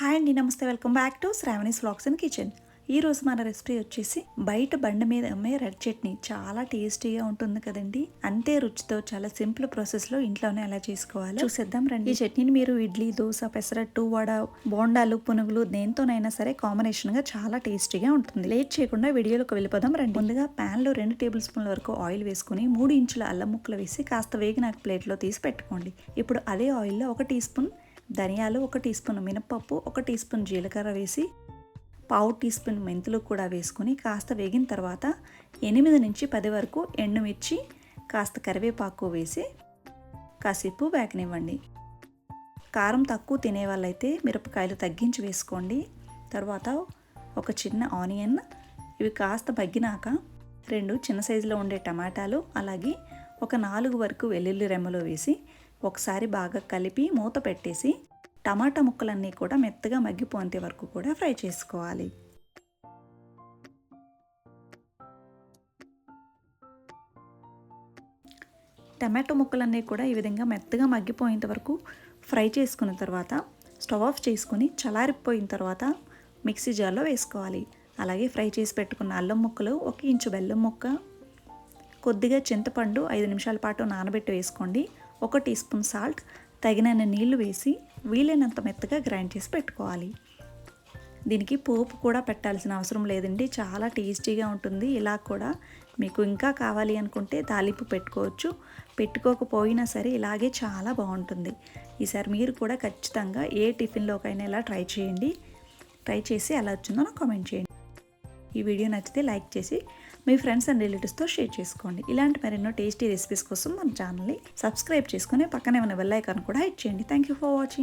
Hi అండి, నమస్తే. Welcome back to Sravani's vlogs and kitchen. ఈరోజు మన రెసిపీ వచ్చేసి బయట బండి మీద అమ్మే రెడ్ చట్నీ. చాలా టేస్టీగా ఉంటుంది కదండి. అంతే రుచితో చాలా సింపుల్ ప్రాసెస్లో ఇంట్లోనే ఎలా చేసుకోవాలో చూసేద్దాం రండి. ఈ చట్నీని మీరు ఇడ్లీ, దోశ, పెసరట్టు, వడ, బోండాలు, పునుగులు దేంతోనైనా సరే కాంబినేషన్గా చాలా టేస్టీగా ఉంటుంది. లేట్ చేయకుండా వీడియోలోకి వెళ్ళిపోదాం రండి. ముందుగా ప్యాన్లో 2 టేబుల్ స్పూన్ల వరకు ఆయిల్ వేసుకుని 3 ఇంచుల అల్లం ముక్కలు వేసి కాస్త వేగినాక ప్లేట్లో తీసి పెట్టుకోండి. ఇప్పుడు అదే ఆయిల్లో 1 టీ స్పూన్ ధనియాలు, 1 టీ స్పూన్ మినపప్పు, 1 టీ స్పూన్ జీలకర్ర వేసి పావు టీ స్పూన్ మెంతులు కూడా వేసుకొని కాస్త వేగిన తర్వాత 8 నుంచి 10 వరకు ఎండుమిర్చి, కాస్త కరివేపాకు వేసి కాసేపు వేగనివ్వండి. కారం తక్కువ తినే వాళ్ళైతే మిరపకాయలు తగ్గించి వేసుకోండి. తర్వాత ఒక చిన్న ఆనియన్, ఇవి కాస్త మగ్గినాక 2 చిన్న సైజులో ఉండే టమాటాలు, అలాగే ఒక 4 వరకు వెల్లుల్లి రెమ్మలు వేసి ఒకసారి బాగా కలిపి మూత పెట్టేసి టమాటా ముక్కలన్నీ కూడా మెత్తగా మగ్గిపోయేంత వరకు కూడా ఫ్రై చేసుకోవాలి. టమాటో ముక్కలన్నీ కూడా ఈ విధంగా మెత్తగా మగ్గిపోయేంత వరకు ఫ్రై చేసుకున్న తర్వాత స్టవ్ ఆఫ్ చేసుకుని చల్లారిపోయిన తర్వాత మిక్సీ జార్లో వేసుకోవాలి. అలాగే ఫ్రై చేసి పెట్టుకున్న అల్లం ముక్కలు, 1 ఇంచు బెల్లం ముక్క, కొద్దిగా చింతపండు 5 నిమిషాల పాటు నానబెట్టి వేసుకోండి. 1 టీ స్పూన్ సాల్ట్, తగినన్ని నీళ్లు వేసి వీలైనంత మెత్తగా గ్రైండ్ చేసి పెట్టుకోవాలి. దీనికి పోపు కూడా పెట్టాల్సిన అవసరం లేదండి, చాలా టేస్టీగా ఉంటుంది. ఇలా కూడా మీకు ఇంకా కావాలి అనుకుంటే తాలింపు పెట్టుకోవచ్చు, పెట్టుకోకపోయినా సరే ఇలాగే చాలా బాగుంటుంది. ఈసారి మీరు కూడా ఖచ్చితంగా ఏ టిఫిన్లోకైనా ఇలా ట్రై చేయండి. ట్రై చేసి ఎలా వచ్చిందో నాకు కామెంట్ చేయండి. ఈ వీడియో నచ్చితే లైక్ చేసి మీ ఫ్రెండ్స్ అండ్ రిలేటివ్స్తో షేర్ చేసుకోండి. ఇలాంటి మరెన్నో టేస్టీ రెసిపీస్ కోసం మన ఛానల్ని సబ్స్క్రైబ్ చేసుకుని పక్కనే ఉన్న బెల్ ఐకాన్ కూడా హిట్ చేయండి. Thank you for watching.